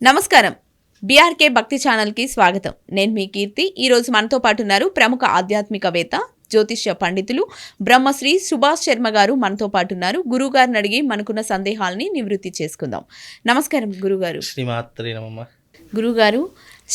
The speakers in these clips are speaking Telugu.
నమస్కారం. బీఆర్కే భక్తి ఛానల్కి స్వాగతం. నేను మీ కీర్తి. ఈరోజు మనతో పాటు ఉన్నారు ప్రముఖ ఆధ్యాత్మికవేత్త, జ్యోతిష్య పండితులు బ్రహ్మశ్రీ సుభాష్ శర్మ గారు మనతో పాటు ఉన్నారు. గురుగారిని అడిగి మనకున్న సందేహాలని నివృత్తి చేసుకుందాం. నమస్కారం గురుగారు. శ్రీమాత్రే నమః. గురుగారు,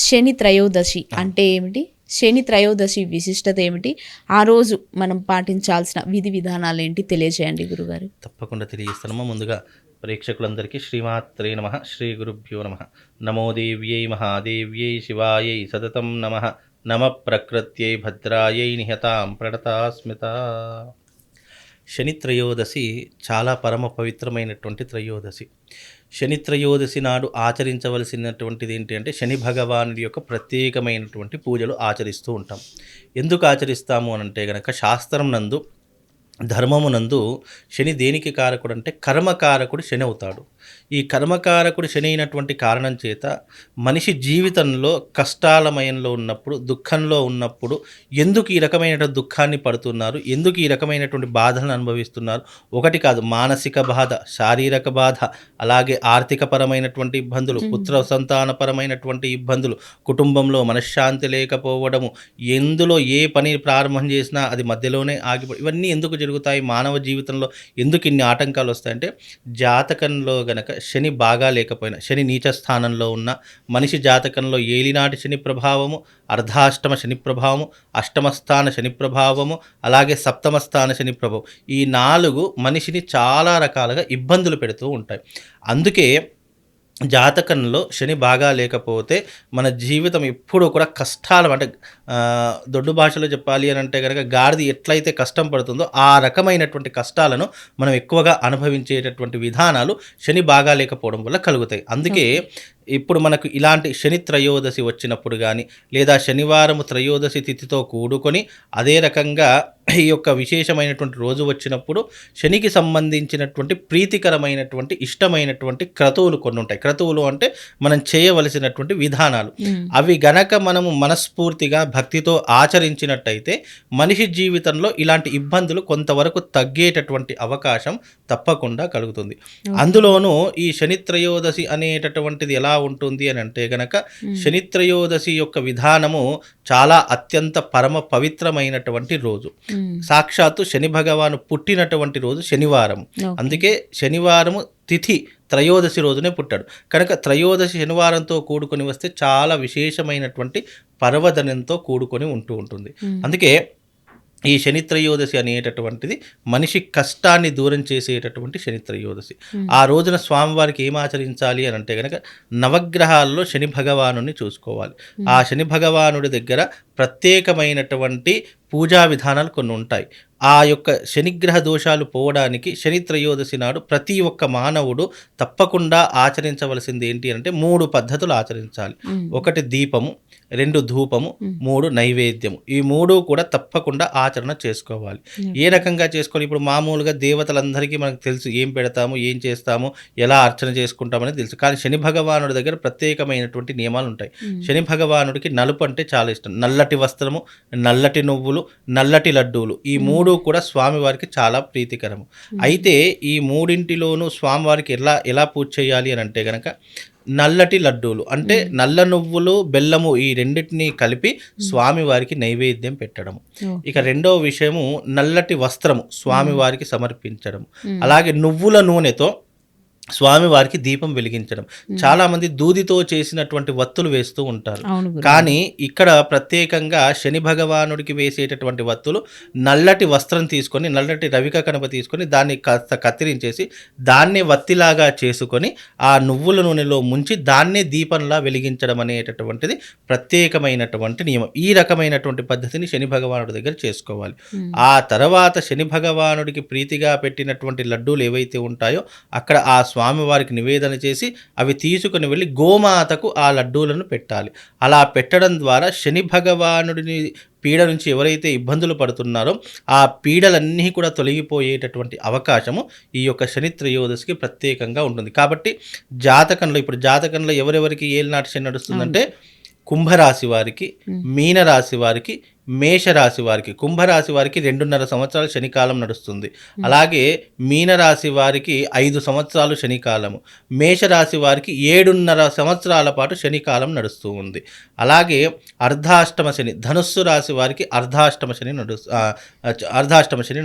శని త్రయోదశి అంటే ఏమిటి? శని త్రయోదశి విశిష్టత ఏమిటి? ఆ రోజు మనం పాటించాల్సిన విధి విధానాలు ఏంటి తెలియజేయండి గురుగారు. తప్పకుండా తెలియజేస్తానమ్మా. ముందుగా ప్రేక్షకులందరికీ శ్రీమాత్రే నమః, శ్రీ గురుభ్యో నమః. నమో దేవ్యై మహాదేవ్యై శివాయై సతతం నమః. నమ ప్రకృత్యై భద్రాయై నిహతాం ప్రణతాస్మిత. శని త్రయోదశి చాలా పరమ పవిత్రమైనటువంటి త్రయోదశి. శని త్రయోదశి నాడు ఆచరించవలసినటువంటిది ఏంటి అంటే శని భగవానుడి యొక్క ప్రత్యేకమైనటువంటి పూజలు ఆచరిస్తూ ఉంటాం. ఎందుకు ఆచరిస్తాము అనంటే గనక శాస్త్రం నందు ధర్మమునందు శని దేనికి కారకుడు అంటే కర్మకారకుడు శని అవుతాడు. ఈ కర్మకారకుడు శని అయినటువంటి కారణం చేత మనిషి జీవితంలో కష్టాలమయంలో ఉన్నప్పుడు, దుఃఖంలో ఉన్నప్పుడు ఎందుకు ఈ రకమైనటువంటి దుఃఖాన్ని పడుతున్నారు, ఎందుకు ఈ రకమైనటువంటి బాధలను అనుభవిస్తున్నారు? ఒకటి కాదు, మానసిక బాధ, శారీరక బాధ, అలాగే ఆర్థికపరమైనటువంటి ఇబ్బందులు, పుత్ర సంతానపరమైనటువంటి ఇబ్బందులు, కుటుంబంలో మనశ్శాంతి లేకపోవడము, ఎందులో ఏ పని ప్రారంభం చేసినా అది మధ్యలోనే ఆగిపో, ఇవన్నీ ఎందుకు జరుగుతాయి? మానవ జీవితంలో ఎందుకు ఇన్ని ఆటంకాలు వస్తాయంటే జాతకంలో గనక శని బాగా లేకపోయినా, శని నీచ స్థానంలో ఉన్న మనిషి జాతకంలో ఏలినాటి శని ప్రభావము, అర్ధాష్టమ శని ప్రభావము, అష్టమస్థాన శని ప్రభావము, అలాగే సప్తమస్థాన శని ప్రభావం, ఈ 4 మనిషిని చాలా రకాలుగా ఇబ్బందులు పెడుతూ ఉంటాయి. అందుకే జాతకంలో శని బాగా లేకపోతే మన జీవితం ఎప్పుడూ కూడా కష్టాలు, అంటే దొడ్డు భాషలో చెప్పాలి అని అంటే కనుక గాడిద ఎట్లయితే కష్టం పడుతుందో ఆ రకమైనటువంటి కష్టాలను మనం ఎక్కువగా అనుభవించేటటువంటి విధానాలు శని బాగా లేకపోవడం వల్ల కలుగుతాయి. అందుకే ఇప్పుడు మనకు ఇలాంటి శని త్రయోదశి వచ్చినప్పుడు కానీ, లేదా శనివారము త్రయోదశి తిథితో కూడుకొని అదే రకంగా ఈ యొక్క విశేషమైనటువంటి రోజు వచ్చినప్పుడు శనికి సంబంధించినటువంటి ప్రీతికరమైనటువంటి ఇష్టమైనటువంటి క్రతువులు కొన్ని ఉంటాయి. క్రతువులు అంటే మనం చేయవలసినటువంటి విధానాలు. అవి గనక మనము మనస్ఫూర్తిగా భక్తితో ఆచరించినట్టయితే మనిషి జీవితంలో ఇలాంటి ఇబ్బందులు కొంతవరకు తగ్గేటటువంటి అవకాశం తప్పకుండా కలుగుతుంది. అందులోనూ ఈ శని త్రయోదశి అనేటటువంటిది ఎలా ఉంటుంది అని అంటే గనక శని త్రయోదశి యొక్క విధానము చాలా అత్యంత పరమ పవిత్రమైనటువంటి రోజు. సాక్షాత్తు శని భగవాను పుట్టినటువంటి రోజు శనివారం. అందుకే శనివారము తిథి త్రయోదశి రోజునే పుట్టాడు కనుక త్రయోదశి శనివారంతో కూడుకొని వస్తే చాలా విశేషమైనటువంటి పర్వదనంతో కూడుకొని ఉంటుంది. అందుకే ఈ శని త్రయోదశి అనేటటువంటిది మనిషి కష్టాన్ని దూరం చేసేటటువంటి శని త్రయోదశి. ఆ రోజున స్వామివారికి ఏం ఆచరించాలి అని అంటే కనుక నవగ్రహాల్లో శని భగవానుని చూసుకోవాలి. ఆ శని భగవానుడి దగ్గర ప్రత్యేకమైనటువంటి పూజా విధానాలు కొన్ని ఉంటాయి. ఆ యొక్క శనిగ్రహ దోషాలు పోవడానికి శని త్రయోదశి నాడు ప్రతి ఒక్క మానవుడు తప్పకుండా ఆచరించవలసింది ఏంటి అంటే 3 పద్ధతులు ఆచరించాలి. 1 దీపము, 2 ధూపము, 3 నైవేద్యము. ఈ 3 కూడా తప్పకుండా ఆచరణ చేసుకోవాలి. ఏ రకంగా చేసుకోవాలి? ఇప్పుడు మామూలుగా దేవతలందరికీ మనకు తెలుసు ఏం పెడతాము, ఏం చేస్తాము, ఎలా అర్చన చేసుకుంటామని తెలుసు. కానీ శని భగవానుడి దగ్గర ప్రత్యేకమైనటువంటి నియమాలు ఉంటాయి. శని భగవానుడికి నలుపు అంటే చాలా ఇష్టం. నల్లటి వస్త్రము, నల్లటి నువ్వులు, నల్లటి లడ్డూలు, ఈ 3 కూడా స్వామివారికి చాలా ప్రీతికరము. అయితే ఈ 3 స్వామివారికి ఎలా పూజ చేయాలి అని అంటే గనక నల్లటి లడ్డూలు అంటే నల్ల నువ్వులు, బెల్లము, ఈ రెండింటిని కలిపి స్వామివారికి నైవేద్యం పెట్టడము. ఇక రెండవ విషయము నల్లటి వస్త్రము స్వామివారికి సమర్పించడం. అలాగే నువ్వుల నూనెతో స్వామివారికి దీపం వెలిగించడం. చాలామంది దూదితో చేసినటువంటి వత్తులు వేస్తూ ఉంటారు. కానీ ఇక్కడ ప్రత్యేకంగా శని భగవానుడికి వేసేటటువంటి వత్తులు నల్లటి వస్త్రం తీసుకొని, నల్లటి రవిక కనుక తీసుకొని దాన్ని కాస్త కత్తిరించేసి దాన్నే వత్తిలాగా చేసుకొని ఆ నువ్వుల నూనెలో ముంచి దాన్నే దీపంలా వెలిగించడం అనేటటువంటిది ప్రత్యేకమైనటువంటి నియమం. ఈ రకమైనటువంటి పద్ధతిని శని భగవానుడి దగ్గర చేసుకోవాలి. ఆ తర్వాత శని భగవానుడికి ప్రీతిగా పెట్టినటువంటి లడ్డూలు ఏవైతే ఉంటాయో అక్కడ ఆ స్వామివారికి నివేదన చేసి అవి తీసుకుని వెళ్ళి గోమాతకు ఆ లడ్డూలను పెట్టాలి. అలా పెట్టడం ద్వారా శని భగవానుడిని పీడ నుంచి ఎవరైతే ఇబ్బందులు పడుతున్నారో ఆ పీడలన్నీ కూడా తొలగిపోయేటటువంటి అవకాశము ఈ యొక్క శని త్రయోదశికి ప్రత్యేకంగా ఉంటుంది. కాబట్టి జాతకంలో ఎవరెవరికి ఏలినాటి శని నడుస్తుందంటే కుంభరాశి వారికి, మీనరాశి వారికి, మేషరాశి వారికి. కుంభరాశి వారికి 2.5 సంవత్సరాలు శనికాలం నడుస్తుంది. అలాగే మీనరాశి వారికి 5 సంవత్సరాలు శనికాలము, మేషరాశి వారికి 7.5 సంవత్సరాల పాటు శనికాలం నడుస్తూ ఉంది. అలాగే అర్ధాష్టమ శని, ధనుస్సు రాశి వారికి అర్ధాష్టమ శని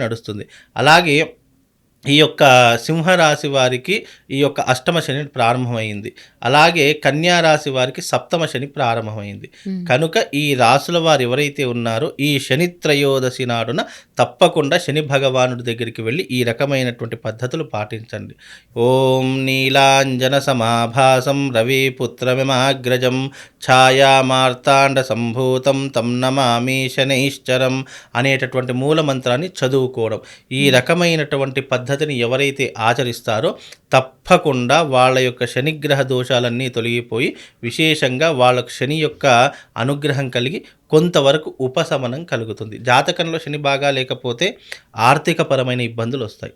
నడుస్తుంది. అలాగే ఈ యొక్క సింహరాశి వారికి ఈ యొక్క అష్టమ శని ప్రారంభమైంది. అలాగే కన్యా రాశి వారికి సప్తమ శని ప్రారంభమైంది. కనుక ఈ రాశుల వారు ఎవరైతే ఉన్నారో ఈ శని త్రయోదశి నాడున తప్పకుండా శని భగవానుడి దగ్గరికి వెళ్ళి ఈ రకమైనటువంటి పద్ధతులు పాటించండి. ఓం నీలాంజన సమాభాసం రవిపుత్రమిమాగ్రజం ఛాయామార్తాండ సంభూతం తం నమామి శనైశ్చరం అనేటటువంటి మూల మంత్రాన్ని చదువుకోవడం. ఈ రకమైనటువంటి పద్ధతిని ఎవరైతే ఆచరిస్తారో తప్పకుండా వాళ్ళ యొక్క శనిగ్రహ దోషాలన్నీ తొలగిపోయి విశేషంగా వాళ్ళకు శని యొక్క అనుగ్రహం కలిగి కొంతవరకు ఉపశమనం కలుగుతుంది. జాతకంలో శని బాగా లేకపోతే ఆర్థికపరమైన ఇబ్బందులు వస్తాయి,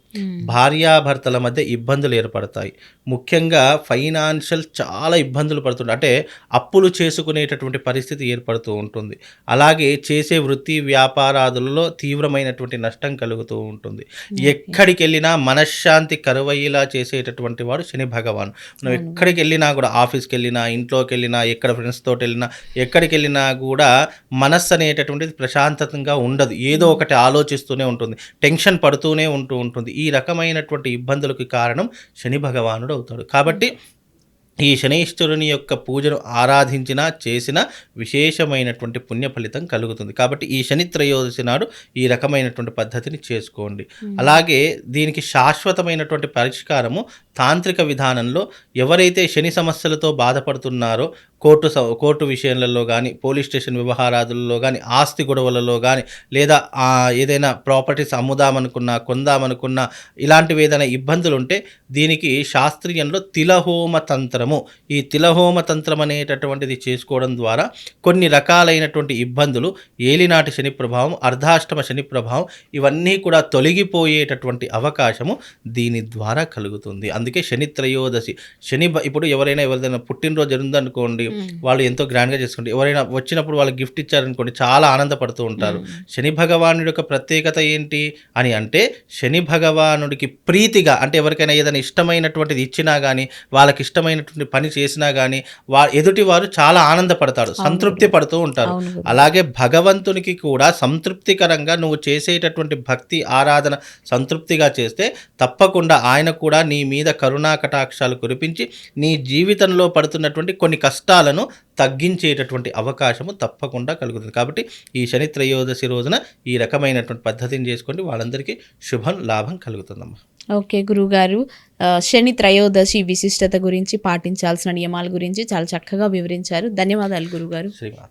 భార్యాభర్తల మధ్య ఇబ్బందులు ఏర్పడతాయి, ముఖ్యంగా ఫైనాన్షియల్ చాలా ఇబ్బందులు పడుతుంది, అంటే అప్పులు చేసుకునేటటువంటి పరిస్థితి ఏర్పడుతూ ఉంటుంది. అలాగే చేసే వృత్తి వ్యాపారాదులలో తీవ్రమైనటువంటి నష్టం కలుగుతూ ఉంటుంది. ఎక్కడికి వెళ్ళినా మనశ్శాంతి కరువయ్యేలా చేసేటటువంటి వాడు శని భగవాన్. మనం ఎక్కడికి వెళ్ళినా కూడా, ఆఫీస్కి వెళ్ళినా, ఇంట్లోకి వెళ్ళినా, ఎక్కడ ఫ్రెండ్స్ తోటి వెళ్ళినా, ఎక్కడికి వెళ్ళినా కూడా మనస్సు అనేటటువంటిది ప్రశాంతంగా ఉండదు, ఏదో ఒకటి ఆలోచిస్తూనే ఉంటుంది, టెన్షన్ పడుతూనే ఉంటుంది. ఈ రకమైనటువంటి ఇబ్బందులకు కారణం శని భగవానుడు అవుతాడు. కాబట్టి ఈ శనైశ్వరుని యొక్క పూజను ఆరాధించినా చేసినా విశేషమైనటువంటి పుణ్య ఫలితం కలుగుతుంది. కాబట్టి ఈ శని త్రయోదశి నాడు ఈ రకమైనటువంటి పద్ధతిని చేసుకోండి. అలాగే దీనికి శాశ్వతమైనటువంటి పరిష్కారము తాంత్రిక విధానంలో ఎవరైతే శని సమస్యలతో బాధపడుతున్నారో కోర్టు విషయాలలో కానీ, పోలీస్ స్టేషన్ వ్యవహారాదులలో కానీ, ఆస్తి గొడవలలో కానీ, లేదా ఏదైనా ప్రాపర్టీస్ అమ్ముదామనుకున్నా, కొందామనుకున్నా, ఇలాంటివి ఏదైనా ఇబ్బందులు ఉంటే దీనికి శాస్త్రీయంలో తిలహోమ తంత్రము, ఈ తిలహోమ తంత్రం అనేటటువంటిది చేసుకోవడం ద్వారా కొన్ని రకాలైనటువంటి ఇబ్బందులు, ఏలినాటి శని ప్రభావం, అర్ధాష్టమ శని ప్రభావం ఇవన్నీ కూడా తొలగిపోయేటటువంటి అవకాశము దీని ద్వారా కలుగుతుంది. అందుకే శని త్రయోదశి, ఇప్పుడు ఎవరైనా పుట్టినరోజు జరుగుతుందనుకోండి, వాళ్ళు ఎంతో గ్రాండ్గా చేసుకుంటారు. ఎవరైనా వచ్చినప్పుడు వాళ్ళకి గిఫ్ట్ ఇచ్చారనుకోండి, చాలా ఆనందపడుతూ ఉంటారు. శని భగవానుడి యొక్క ప్రత్యేకత ఏంటి అని అంటే, శని భగవానుడికి ప్రీతిగా, అంటే ఎవరికైనా ఏదైనా ఇష్టమైనటువంటిది ఇచ్చినా కానీ, వాళ్ళకి ఇష్టమైనటువంటి పని చేసినా కానీ ఎదుటి వారు చాలా ఆనందపడతారు, సంతృప్తి పడుతూ ఉంటారు. అలాగే భగవంతునికి కూడా సంతృప్తికరంగా నువ్వు చేసేటటువంటి భక్తి ఆరాధన సంతృప్తిగా చేస్తే తప్పకుండా ఆయన కూడా నీ మీద కరుణా కటాక్షాలు కురిపించి నీ జీవితంలో పడుతున్నటువంటి కొన్ని కష్టాలను తగ్గించేటటువంటి అవకాశము తప్పకుండా కలుగుతుంది. కాబట్టి ఈ శని త్రయోదశి రోజున ఈ రకమైనటువంటి పద్ధతిని చేసుకోండి, వాళ్ళందరికీ శుభం లాభం కలుగుతుందమ్మా. ఓకే గురుగారు, శని త్రయోదశి విశిష్టత గురించి, పాటించాల్సిన నియమాల గురించి చాలా చక్కగా వివరించారు. ధన్యవాదాలు గురుగారు. శ్రీమాత.